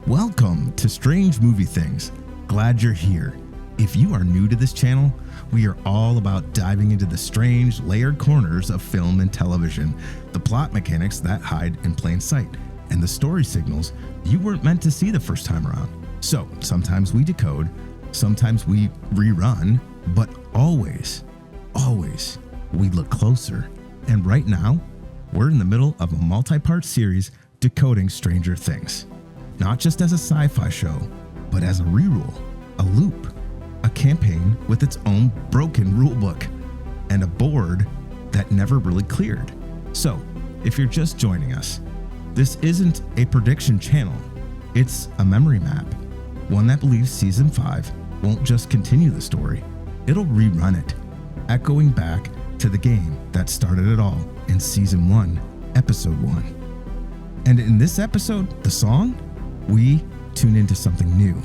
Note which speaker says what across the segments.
Speaker 1: Welcome to Strange Movie Things. Glad you're here. If you are new to this channel, we are all about diving into the strange, layered corners of film and television, the plot mechanics that hide in plain sight, and the story signals you weren't meant to see the first time around. So, sometimes we decode, sometimes we rerun, but always, we look closer. And right now, we're in the middle of a multi-part series decoding Stranger Things. Not just as a sci-fi show, but as a reroll, a loop, a campaign with its own broken rulebook, and a board that never really cleared. So, if you're just joining us, this isn't a prediction channel, it's a memory map, one that believes Season 5 won't just continue the story, it'll rerun it, echoing back to the game that started it all in Season 1, Episode 1. And in this episode, the song, we tune into something new.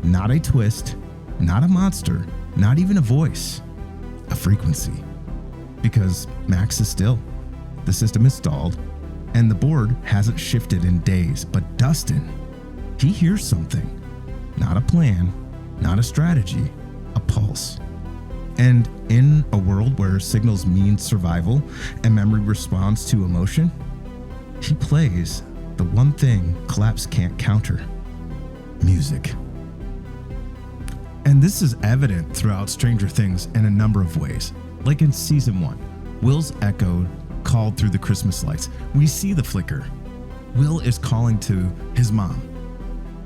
Speaker 1: Not a twist, not a monster, not even a voice, a frequency. Because Max is still, the system is stalled, and the board hasn't shifted in days. But Dustin, he hears something. Not a plan, not a strategy, a pulse. And in a world where signals mean survival and memory responds to emotion, he plays the one thing collapse can't counter: music. And this is evident throughout Stranger Things in a number of ways. Like in Season 1, Will's echo called through the Christmas lights. We see the flicker. Will is calling to his mom,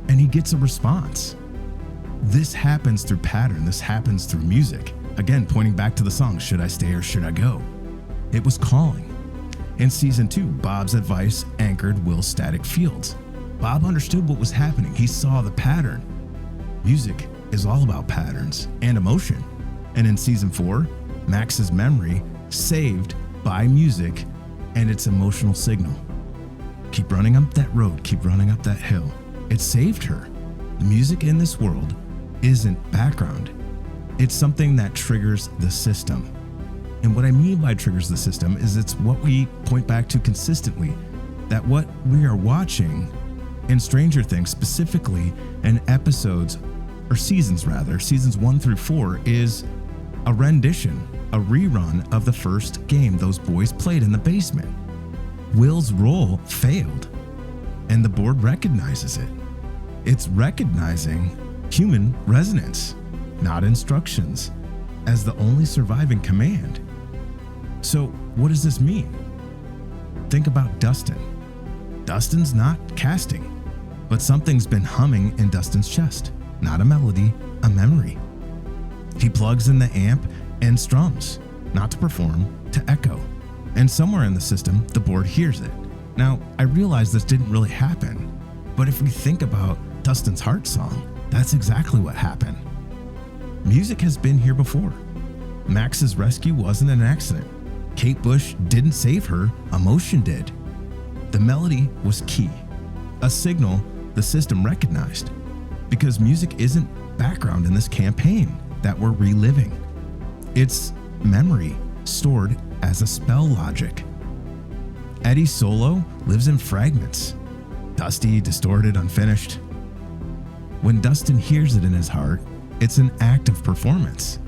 Speaker 1: and he gets a response. This happens through pattern. This happens through music. Again, pointing back to the song, Should I Stay or Should I Go? It was calling. In Season 2, Bob's advice anchored Will's static fields. Bob understood what was happening. He saw the pattern. Music is all about patterns and emotion. And in Season 4, Max's memory saved by music and its emotional signal. Keep running up that road, keep running up that hill. It saved her. The music in this world isn't background. It's something that triggers the system. And what I mean by triggers the system is it's what we point back to consistently, that what we are watching in Stranger Things, specifically in episodes, or seasons rather, seasons 1 through 4, is a rendition, a rerun of the first game those boys played in the basement. Will's role failed, and the board recognizes it. It's recognizing human resonance, not instructions, as the only surviving command. So what does this mean? Think about Dustin. Dustin's not casting, but something's been humming in Dustin's chest. Not a melody, a memory. He plugs in the amp and strums, not to perform, to echo. And somewhere in the system, the board hears it. Now, I realize this didn't really happen, but if we think about Dustin's heart song, that's exactly what happened. Music has been here before. Max's rescue wasn't an accident. Kate Bush didn't save her, emotion did. The melody was key, a signal the system recognized, because music isn't background in this campaign that we're reliving. It's memory stored as a spell logic. Eddie's solo lives in fragments, dusty, distorted, unfinished. When Dustin hears it in his heart, it's an act of performance.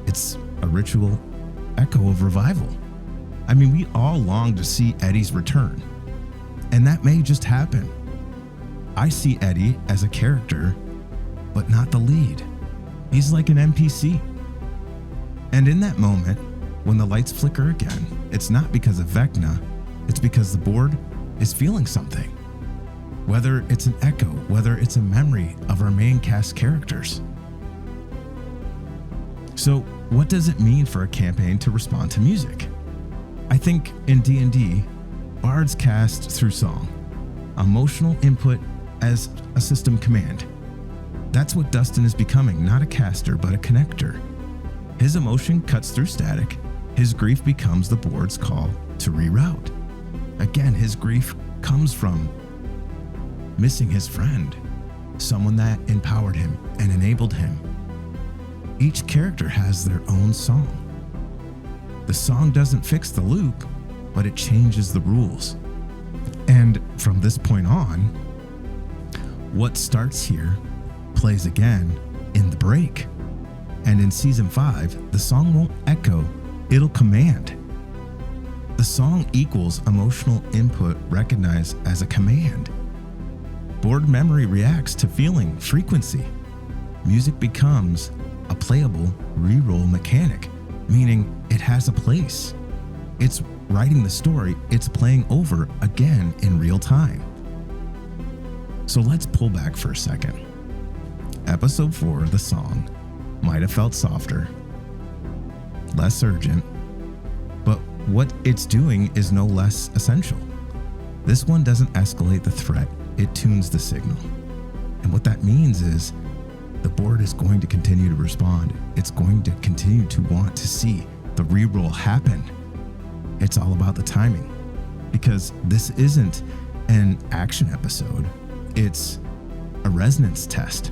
Speaker 1: It's a ritual echo of revival. I mean, we all long to see Eddie's return, and that may just happen. I see Eddie as a character, but not the lead. He's like an NPC. And in that moment, when the lights flicker again, it's not because of Vecna, it's because the board is feeling something. Whether it's an echo, whether it's a memory of our main cast characters. So, what does it mean for a campaign to respond to music? I think in D&D, bards cast through song, emotional input as a system command. That's what Dustin is becoming, not a caster, but a connector. His emotion cuts through static, his grief becomes the board's call to reroute. Again, his grief comes from missing his friend, someone that empowered him and enabled him. Each character has their own song. The song doesn't fix the loop, but it changes the rules. And from this point on, what starts here plays again in the break. And in season 5, the song won't echo, it'll command. The song equals emotional input recognized as a command. Board memory reacts to feeling, frequency. Music becomes a playable reroll mechanic, meaning it has a place. It's writing the story, it's playing over again in real time. So let's pull back for a second. Episode 4, the song, might have felt softer, less urgent, but what it's doing is no less essential. This one doesn't escalate the threat, it tunes the signal. And what that means is the board is going to continue to respond. It's going to continue to want to see the reroll happen. It's all about the timing, because this isn't an action episode, it's a resonance test.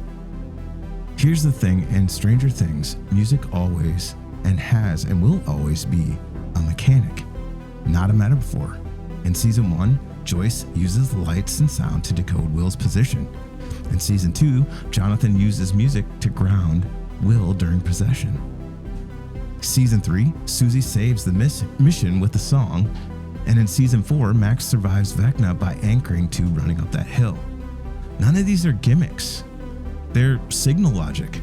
Speaker 1: Here's the thing, in Stranger Things, music always and has and will always be a mechanic, not a metaphor. In season 1, Joyce uses the lights and sound to decode Will's position. In season 2, Jonathan uses music to ground Will during possession. Season 3, Susie saves the mission with the song. And in season 4, Max survives Vecna by anchoring to running up that hill. None of these are gimmicks. They're signal logic.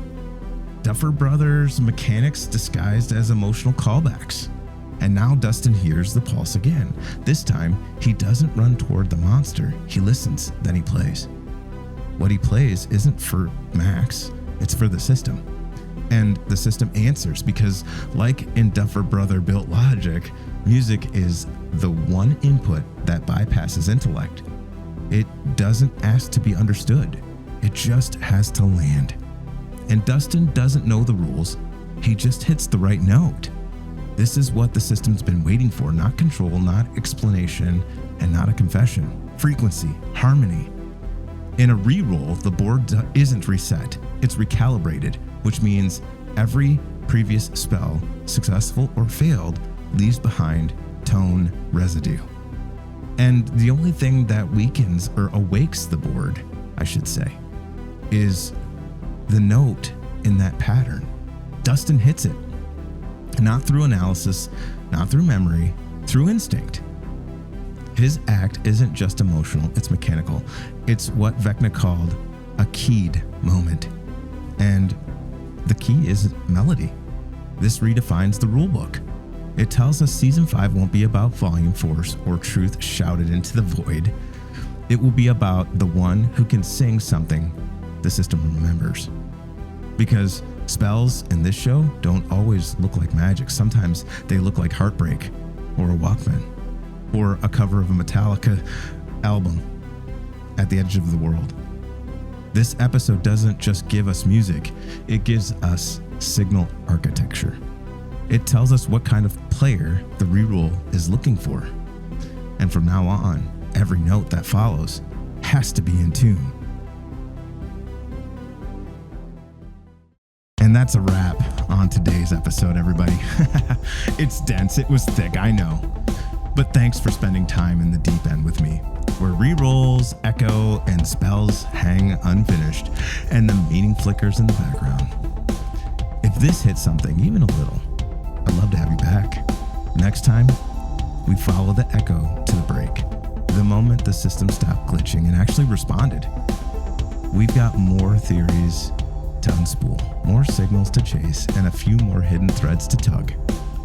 Speaker 1: Duffer Brothers mechanics disguised as emotional callbacks. And now Dustin hears the pulse again. This time, he doesn't run toward the monster. He listens, then he plays. What he plays isn't for Max, it's for the system. And the system answers because, like in Duffer Brother built logic, music is the one input that bypasses intellect. It doesn't ask to be understood. It just has to land. And Dustin doesn't know the rules. He just hits the right note. This is what the system's been waiting for, not control, not explanation, and not a confession. Frequency, harmony. In a reroll, the board isn't reset, it's recalibrated, which means every previous spell, successful or failed, leaves behind tone residue. And the only thing that weakens or awakes the board, I should say, is the note in that pattern. Dustin hits it. Not through analysis, not through memory, through instinct. His act isn't just emotional, it's mechanical. It's what Vecna called a keyed moment. And the key is melody. This redefines the rulebook. It tells us season 5 won't be about volume force or truth shouted into the void. It will be about the one who can sing something the system remembers. Because spells in this show don't always look like magic. Sometimes they look like heartbreak, or a Walkman, or a cover of a Metallica album at the edge of the world. This episode doesn't just give us music, it gives us signal architecture. It tells us what kind of player the reroll is looking for. And from now on, every note that follows has to be in tune. And that's a wrap on today's episode, everybody. It's dense, it was thick, I know. But thanks for spending time in the deep end with me, where rerolls, echo, and spells hang unfinished, and the meaning flickers in the background. If this hits something, even a little, I'd love to have you back. Next time, we follow the echo to the break, the moment the system stopped glitching and actually responded. We've got more theories to unspool, more signals to chase, and a few more hidden threads to tug.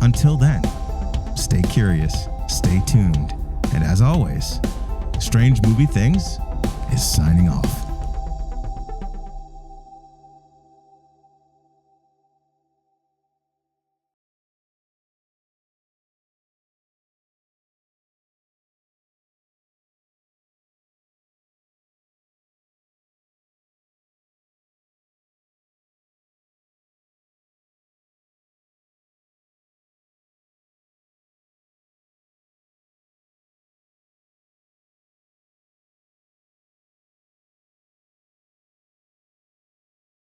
Speaker 1: Until then, stay curious, stay tuned, and as always, Strange Movie Things is signing off.